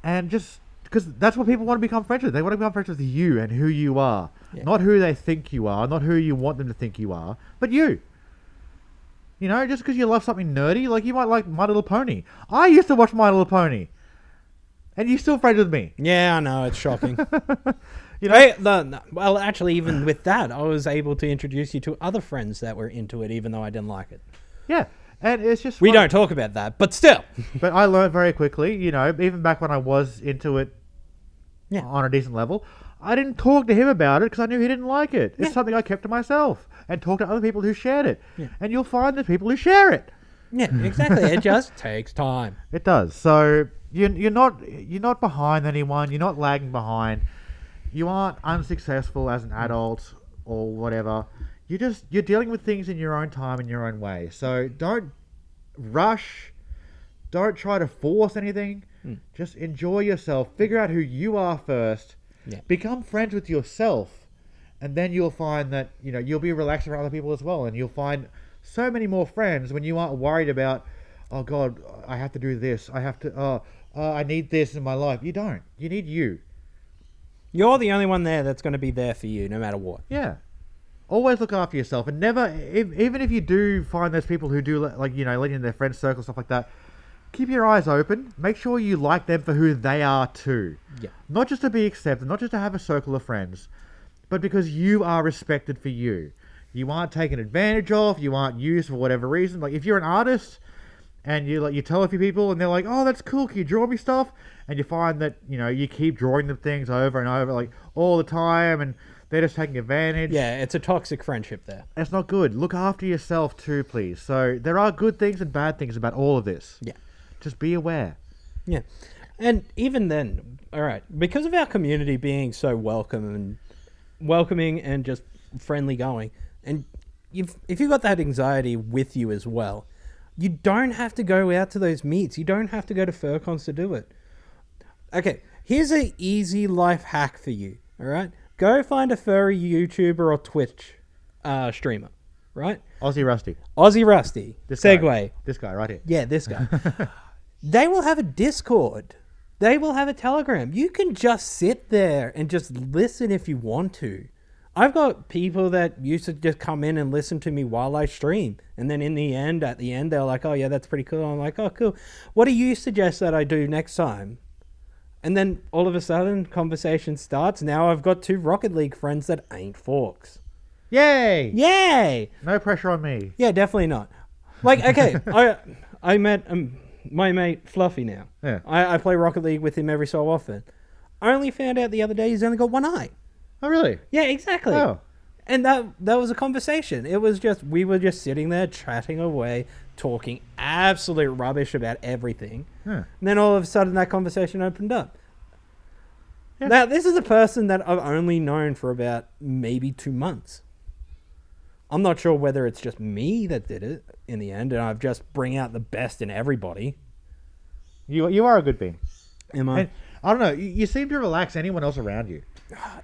Speaker 2: and just, because that's what people want to become friends with. They want to become friends with you and who you are. Yeah. Not who they think you are, not who you want them to think you are, but you. Just because you love something nerdy, like you might like My Little Pony. I used to watch My Little Pony. And you're still friends with me.
Speaker 1: Yeah, I know, it's shocking. Well, actually, even with that, I was able to introduce you to other friends that were into it, even though I didn't like it.
Speaker 2: Yeah, and it's just...
Speaker 1: We don't talk about that, but still.
Speaker 2: But I learned very quickly, even back when I was into it on a decent level, I didn't talk to him about it because I knew he didn't like it. It's something I kept to myself and talked to other people who shared it. Yeah. And you'll find the people who share it.
Speaker 1: Yeah, exactly. It just takes time.
Speaker 2: It does. So you're not behind anyone. You're not lagging behind. You aren't unsuccessful as an adult or whatever. You're dealing with things in your own time, in your own way. So don't rush. Don't try to force anything. Just enjoy yourself. Figure out who you are first. Yeah. Become friends with yourself, and then you'll find that you'll be relaxed around other people as well, and you'll find so many more friends when you aren't worried about, oh God, I have to do this. I have to. I need this in my life. You don't. You need you.
Speaker 1: You're the only one there that's going to be there for you, no matter what.
Speaker 2: Yeah. Always look after yourself, and never, even if you do find those people who do let you in their friend circle, stuff like that. Keep your eyes open. Make sure you like them for who they are too. Yeah. Not just to be accepted, not just to have a circle of friends, but because you are respected for you. You aren't taken advantage of. You aren't used for whatever reason. Like if you're an artist and you tell a few people and they're like, oh, that's cool. Can you draw me stuff? And you find that, you keep drawing them things over and over, like all the time, and they're just taking advantage.
Speaker 1: Yeah, it's a toxic friendship there.
Speaker 2: That's not good. Look after yourself too, please. So there are good things and bad things about all of this. Yeah. Just be aware.
Speaker 1: Yeah. And even then, all right, because of our community being so welcoming and just friendly going, and if you've got that anxiety with you as well, you don't have to go out to those meets. You don't have to go to FurCons to do it. Okay, here's an easy life hack for you, all right? Go find a furry YouTuber or Twitch streamer, right?
Speaker 2: Aussie Rusty.
Speaker 1: Segway.
Speaker 2: This guy right here.
Speaker 1: Yeah, this guy. They will have a Discord. They will have a Telegram. You can just sit there and just listen if you want to. I've got people that used to just come in and listen to me while I stream. And then at the end, they're like, oh, yeah, that's pretty cool. I'm like, oh, cool. What do you suggest that I do next time? And then all of a sudden, conversation starts. Now I've got 2 Rocket League friends that ain't forks.
Speaker 2: Yay!
Speaker 1: Yay!
Speaker 2: No pressure on me.
Speaker 1: Yeah, definitely not. Like, okay, I met my mate Fluffy now. Yeah. I play Rocket League with him every so often. I only found out the other day he's only got one eye.
Speaker 2: Oh, really?
Speaker 1: Yeah, exactly. Oh. And that was a conversation. It was just, we were just sitting there chatting away, talking absolute rubbish about everything. And then all of a sudden that conversation opened up. Yeah. Now, this is a person that I've only known for about maybe 2 months. I'm not sure whether it's just me that did it in the end, and I've just bring out the best in everybody.
Speaker 2: You are a good being.
Speaker 1: Am I?
Speaker 2: And I don't know. You seem to relax anyone else around you.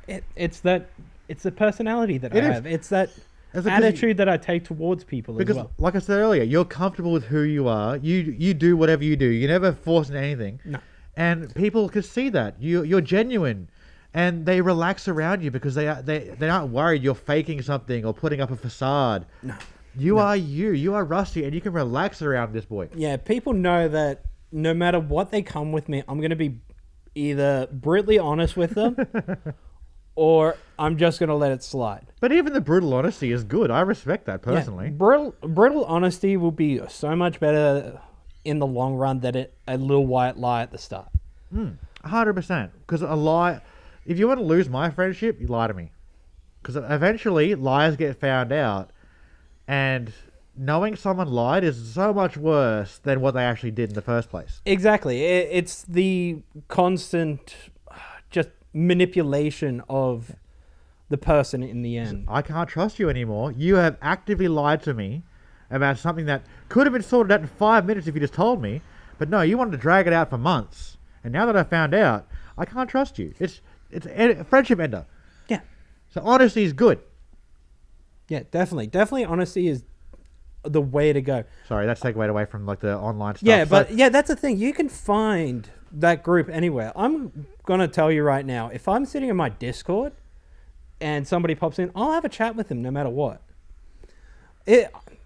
Speaker 1: It's the personality that
Speaker 2: It
Speaker 1: I
Speaker 2: is.
Speaker 1: have. It's that
Speaker 2: It's like-
Speaker 1: attitude that I take towards people
Speaker 2: Because,
Speaker 1: as well.
Speaker 2: like I said earlier, you're comfortable with who you are. You do whatever you do. You never force anything.
Speaker 1: No.
Speaker 2: And people can see that you're genuine, and they relax around you because they aren't worried you're faking something or putting up a facade.
Speaker 1: No.
Speaker 2: You are you. You are Rusty, and you can relax around this boy.
Speaker 1: Yeah, people know that no matter what they come with me, I'm going to be either brutally honest with them or I'm just going to let it slide.
Speaker 2: But even the brutal honesty is good. I respect that
Speaker 1: Yeah,
Speaker 2: personally.
Speaker 1: brutal honesty will be so much better in the long run than a little white lie at the start.
Speaker 2: 100%. Because a lie, if you want to lose my friendship, you lie to me. Because eventually lies get found out, and knowing someone lied is so much worse than what they actually did in the first place.
Speaker 1: Exactly. It's the constant just manipulation of the person in the end.
Speaker 2: I can't trust you anymore. You have actively lied to me about something that could have been sorted out in 5 minutes if you just told me. But no, you wanted to drag it out for months. And now that I found out, I can't trust you. It's a friendship ender.
Speaker 1: Yeah.
Speaker 2: So honesty is good.
Speaker 1: Yeah, definitely. Definitely honesty is the way to go.
Speaker 2: Sorry, that's segued away from like the online stuff.
Speaker 1: Yeah,
Speaker 2: So-
Speaker 1: but yeah, that's the thing. You can find that group anywhere. I'm going to tell you right now, if I'm sitting in my Discord and somebody pops in, I'll have a chat with them no matter what.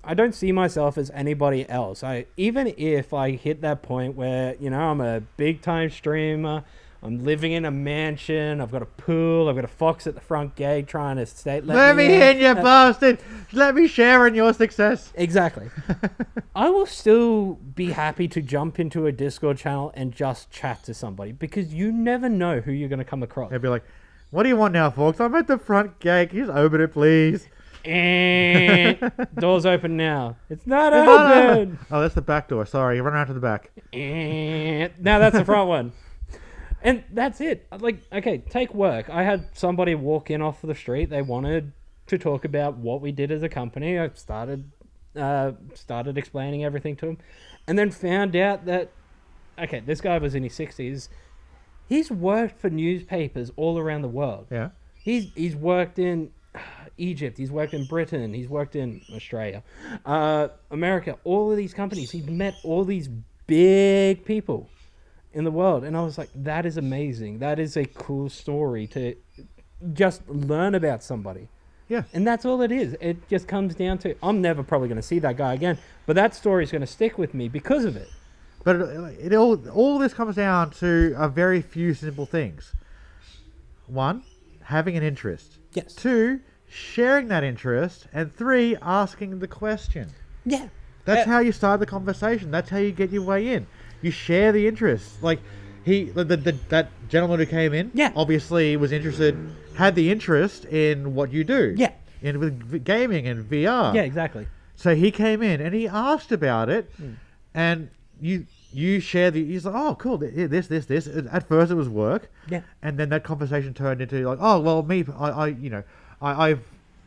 Speaker 1: I don't see myself as anybody else. Even if I hit that point where, I'm a big time streamer, I'm living in a mansion, I've got a pool, I've got a fox at the front gate trying to stay.
Speaker 2: Let me in, you bastard! Let me share in your success.
Speaker 1: Exactly. I will still be happy to jump into a Discord channel and just chat to somebody because you never know who you're going to come across.
Speaker 2: They'd be like, "What do you want now, folks? I'm at the front gate. Can you just open it, please?"
Speaker 1: Door's open now. It's not
Speaker 2: It's not
Speaker 1: open.
Speaker 2: Oh, that's the back door. Sorry, run around to the back.
Speaker 1: Now that's the front one. And that's it. Like, okay, take work. I had somebody walk in off the street. They wanted to talk about what we did as a company. I started explaining everything to him, and then found out that, okay, this guy was in his 60s. He's worked for newspapers all around the world.
Speaker 2: Yeah.
Speaker 1: He's worked in Egypt. He's worked in Britain. He's worked in Australia, America. All of these companies. He's met all these big people in the world, and I was like, that is amazing. That is a cool story to just learn about somebody.
Speaker 2: Yeah.
Speaker 1: And that's all it is. It just comes down to, I'm never probably going to see that guy again, but that story is going to stick with me because of it.
Speaker 2: But it all this comes down to a very few simple things. One, having an interest.
Speaker 1: Yes.
Speaker 2: Two, sharing that interest. And three, asking the question.
Speaker 1: Yeah.
Speaker 2: That's how you start the conversation. That's how you get your way in. You share the interest. Like that gentleman who came in,
Speaker 1: Yeah.
Speaker 2: obviously was interested, had the interest in what you do.
Speaker 1: Yeah.
Speaker 2: In with gaming and VR.
Speaker 1: Yeah, exactly.
Speaker 2: So he came in and he asked about it, and you share the. He's like, oh, cool. This. At first, it was work.
Speaker 1: Yeah.
Speaker 2: And then that conversation turned into like, oh, well, me, I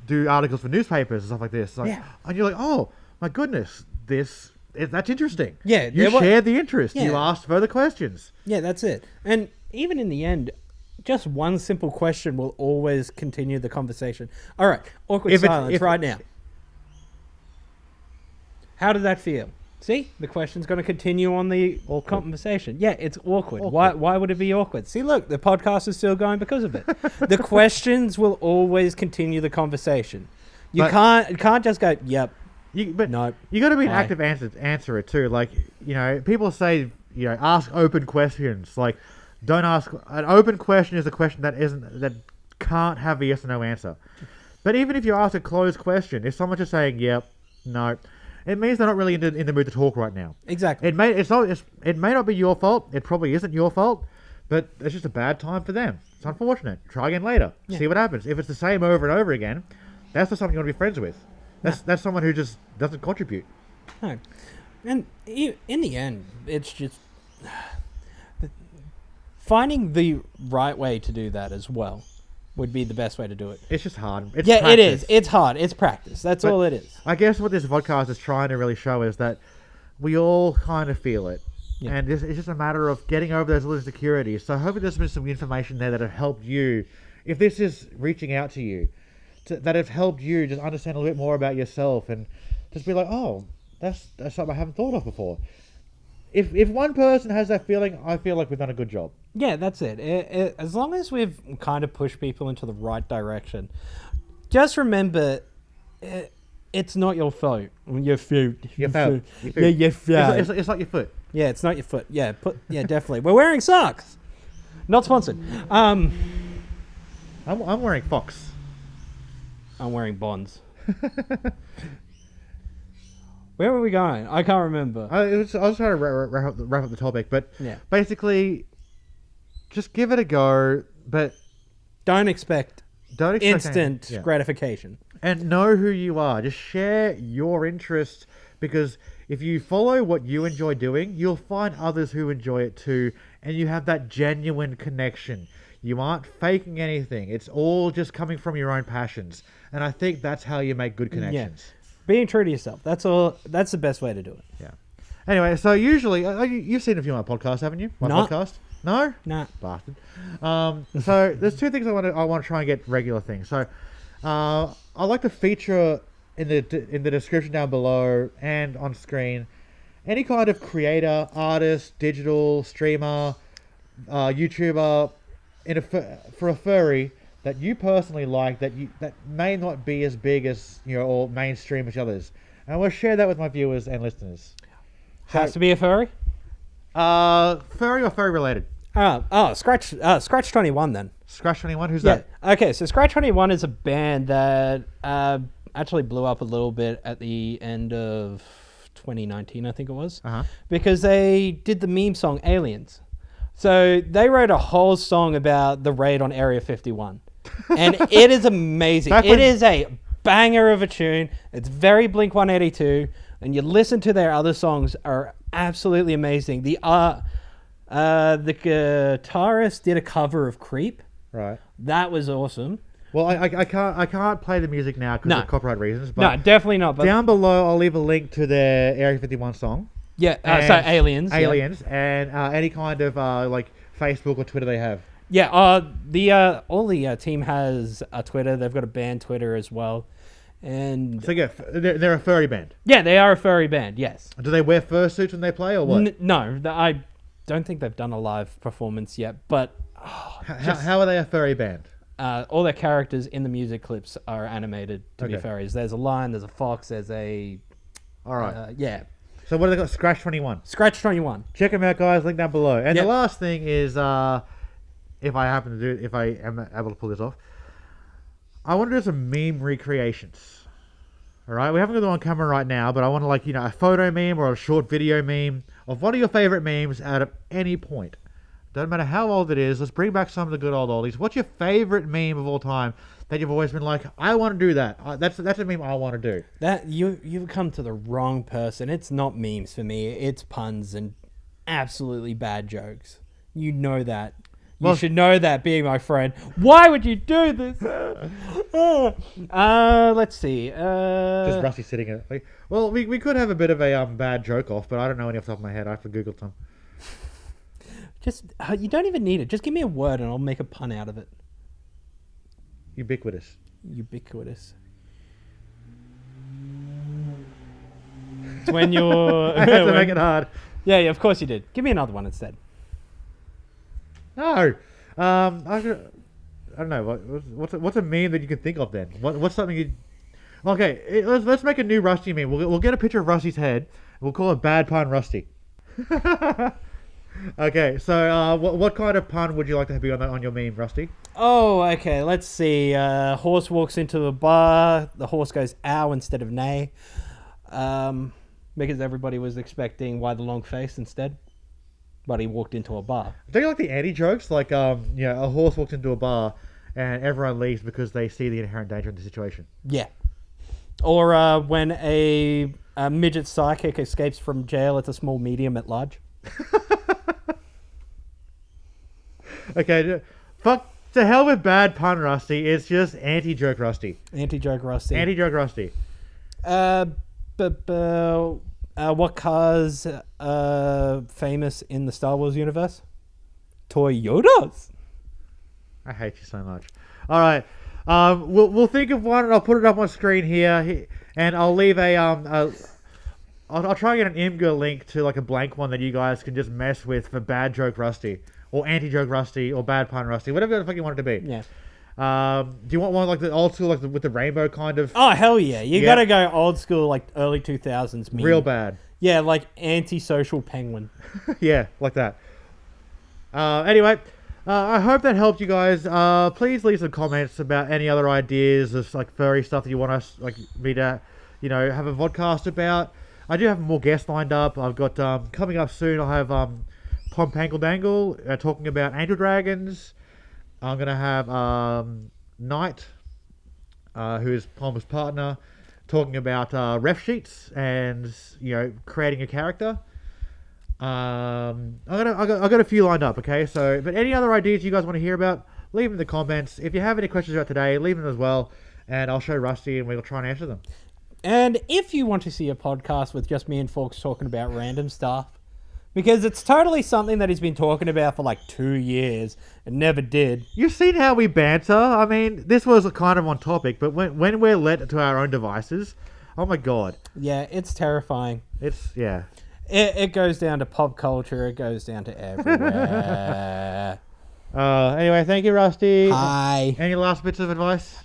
Speaker 2: do articles for newspapers and stuff like this. Like,
Speaker 1: Yeah.
Speaker 2: And you're like, oh my goodness, that's interesting.
Speaker 1: Yeah,
Speaker 2: You shared the interest.
Speaker 1: Yeah.
Speaker 2: You asked further questions.
Speaker 1: Yeah, that's it. And even in the end, just one simple question will always continue the conversation. All right, awkward silence right now. How did that feel? See, the question's going to continue on the conversation. Yeah, it's awkward. Why would it be awkward? See, look, the podcast is still going because of it. The questions will always continue the conversation. You can't just go, yep.
Speaker 2: No. You got to be an active answerer too. Like, people say, ask open questions. Like, don't ask an open question is a question that can't have a yes or no answer. But even if you ask a closed question, if someone's just saying yep, no, it means they're not really in the mood to talk right now.
Speaker 1: Exactly.
Speaker 2: It may not be your fault. It probably isn't your fault, but it's just a bad time for them. It's unfortunate. Try again later. Yeah. See what happens. If it's the same over and over again, that's not someone you want to be friends with. That's someone who just doesn't contribute.
Speaker 1: No. And in the end, it's just finding the right way to do that as well. would be the best way to do it.
Speaker 2: It's just hard. It's
Speaker 1: Yeah, it
Speaker 2: practice.
Speaker 1: is. It's hard. It's practice. That's
Speaker 2: But
Speaker 1: all it is.
Speaker 2: I guess what this podcast is trying to really show is that we all kind of feel it.
Speaker 1: Yeah.
Speaker 2: And it's just a matter of getting over those little insecurities. So hopefully there's been some information there that have helped you. If this is reaching out to you, that have helped you just understand a little bit more about yourself and just be like, oh, that's something I haven't thought of before. If one person has that feeling, I feel like we've done a good job.
Speaker 1: Yeah, that's it. As long as we've kind of pushed people into the right direction, just remember, it's not your fault. Your foot.
Speaker 2: Your foot.
Speaker 1: Yeah, your foot.
Speaker 2: It's like your foot.
Speaker 1: Yeah, it's not your foot. Yeah, definitely. We're wearing socks. Not sponsored. I'm
Speaker 2: I'm wearing Fox.
Speaker 1: wearing Bonds. Where were we going? I can't remember.
Speaker 2: I was trying to wrap up the topic, but
Speaker 1: Yeah.
Speaker 2: basically, just give it a go, but
Speaker 1: Don't expect
Speaker 2: don't expect
Speaker 1: instant
Speaker 2: anything. Yeah.
Speaker 1: gratification.
Speaker 2: And know who you are. Just share your interests, because if you follow what you enjoy doing, you'll find others who enjoy it too, and you have that genuine connection. You aren't faking anything. It's all just coming from your own passions, and I think that's how you make good connections.
Speaker 1: Being true to yourself. That's all. That's the best way to do it.
Speaker 2: Yeah. Anyway, so usually you've seen a few of my podcasts, haven't you? My
Speaker 1: No.
Speaker 2: podcast. No.
Speaker 1: Nah.
Speaker 2: Bastard. So there's two things I want to try and get regular things. So I like to feature in the description down below and on screen any kind of creator, artist, digital streamer, YouTuber for a furry that you personally like that may not be as big as or mainstream as others, and we'll share that with my viewers and listeners.
Speaker 1: Has to be a furry.
Speaker 2: Furry or furry related?
Speaker 1: Scratch 21 then.
Speaker 2: Scratch 21. Who's
Speaker 1: Yeah.
Speaker 2: that?
Speaker 1: Okay, so Scratch 21 is a band that actually blew up a little bit at the end of 2019, I think it was, because they did the meme song Aliens. So they wrote a whole song about the raid on Area 51. And it is amazing. It is a banger of a tune. It's very Blink-182. And you listen to their other songs are absolutely amazing. The guitarist did a cover of Creep.
Speaker 2: Right.
Speaker 1: That was awesome.
Speaker 2: Well, I can't play the music now because of copyright reasons. But
Speaker 1: No, definitely not. But
Speaker 2: down below, I'll leave a link to their Area 51 song.
Speaker 1: yeah,
Speaker 2: And
Speaker 1: so Aliens. yeah.
Speaker 2: Aliens, and any kind of like Facebook or Twitter they have.
Speaker 1: Yeah, all the team has a Twitter. They've got a band Twitter as well. And
Speaker 2: So yeah, they're a furry band.
Speaker 1: yeah, they are a furry band, yes.
Speaker 2: Do they wear fursuits when they play, or what?
Speaker 1: No, I don't think they've done a live performance yet, but
Speaker 2: How are they a furry band?
Speaker 1: all their characters in the music clips are animated to be
Speaker 2: Okay.
Speaker 1: furries. There's a lion, there's a fox, there's a...
Speaker 2: All right.
Speaker 1: yeah.
Speaker 2: So what do they got? Scratch 21.
Speaker 1: Scratch 21.
Speaker 2: Check them out, guys. Link down below. And
Speaker 1: Yep.
Speaker 2: the last thing is, if I am able to pull this off, I want to do some meme recreations. All right, we haven't got them on camera right now, but I want to a photo meme or a short video meme of one of your favorite memes out of any point. Doesn't matter how old it is. Let's bring back some of the good old oldies. What's your favorite meme of all time that you've always been like, I want to do that. That's a meme I want to do.
Speaker 1: That you've come to the wrong person. It's not memes for me. It's puns and absolutely bad jokes. You know that. You should know that, being my friend. Why would you do this? Let's see.
Speaker 2: Just Rusty sitting in it. Well, we could have a bit of a bad joke off, but I don't know any off the top of my head. I have to Google some.
Speaker 1: Just you don't even need it. Just give me a word and I'll make a pun out of it.
Speaker 2: Ubiquitous.
Speaker 1: Ubiquitous. It's when you're...
Speaker 2: I had to make it hard.
Speaker 1: Yeah, of course you did. Give me another one instead.
Speaker 2: No. I don't know. What's a meme that you can think of then? What's something you... Okay, let's make a new Rusty meme. We'll get a picture of Rusty's head. We'll call it Bad Pun Rusty. Okay, so what kind of pun would you like to be on your meme, Rusty?
Speaker 1: Oh, okay. Let's see. Horse walks into a bar. The horse goes ow instead of neigh. Because everybody was expecting why the long face instead. But he walked into a bar.
Speaker 2: Don't you like the anti-jokes? Like, a horse walks into a bar and everyone leaves because they see the inherent danger in the situation.
Speaker 1: Yeah. Or when a midget psychic escapes from jail at a small medium at large.
Speaker 2: Okay, fuck to hell with bad pun Rusty. It's just anti-joke Rusty.
Speaker 1: Anti-joke Rusty.
Speaker 2: Anti-joke Rusty.
Speaker 1: What car's famous in the Star Wars universe? Toyotas.
Speaker 2: I hate you so much. All right. We'll think of one, and I'll put it up on screen here, and I'll leave I'll try and get an Imgur link to like a blank one that you guys can just mess with for bad joke Rusty, or anti-joke Rusty, or bad pun Rusty, whatever the fuck you want it to be.
Speaker 1: Yeah.
Speaker 2: Do you want one like the old school, like with the rainbow kind of?
Speaker 1: Oh hell yeah! You gotta go old school, like early 2000s. Meme.
Speaker 2: Real bad.
Speaker 1: Yeah, like anti-social penguin.
Speaker 2: Yeah, like that. Anyway, I hope that helped you guys. Please leave some comments about any other ideas of like furry stuff that you want us, like me to, have a vodcast about. I do have more guests lined up. I've got coming up soon. I'll have Pompangle Dangle talking about angel dragons. I'm gonna have Knight, who is Palmer's partner, talking about ref sheets and creating a character. I got a few lined up. Okay, so but any other ideas you guys want to hear about, leave them in the comments. If you have any questions about today, leave them as well, and I'll show Rusty and we'll try and answer them.
Speaker 1: And if you want to see a podcast with just me and Forks talking about random stuff, because it's totally something that he's been talking about for like 2 years and never did.
Speaker 2: You've seen how we banter. I mean, this was kind of on topic, but when we're led to our own devices, oh my god.
Speaker 1: Yeah, it's terrifying.
Speaker 2: Yeah.
Speaker 1: It goes down to pop culture. It goes down to everywhere.
Speaker 2: Anyway, thank you, Rusty.
Speaker 1: Hi.
Speaker 2: Any last bits of advice?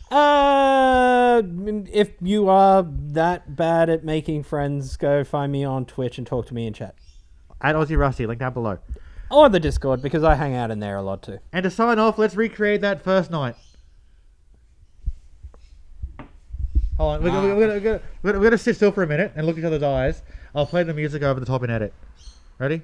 Speaker 1: If you are that bad at making friends, go find me on Twitch and talk to me in chat.
Speaker 2: At Aussie Rusty, link down below.
Speaker 1: Or the Discord, because I hang out in there a lot too.
Speaker 2: And to sign off, let's recreate that first night. Hold on, we're gonna sit still for a minute and look each other's eyes. I'll play the music over the top and edit. Ready?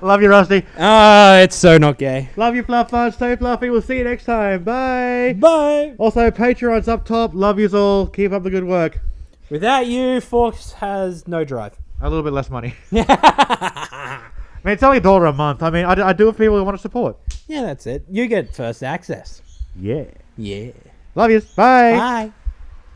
Speaker 2: Love you, Rusty.
Speaker 1: It's so not gay.
Speaker 2: Love you, Fluff Fudge. Stay fluffy. We'll see you next time. Bye.
Speaker 1: Bye.
Speaker 2: Also, Patreon's up top. Love yous all. Keep up the good work.
Speaker 1: Without you, Forks has no drive.
Speaker 2: A little bit less money. I mean, it's only $1 a month. I mean, I do it for people who want to support.
Speaker 1: Yeah, that's it. You get first access.
Speaker 2: Yeah.
Speaker 1: Yeah.
Speaker 2: Love yous. Bye.
Speaker 1: Bye.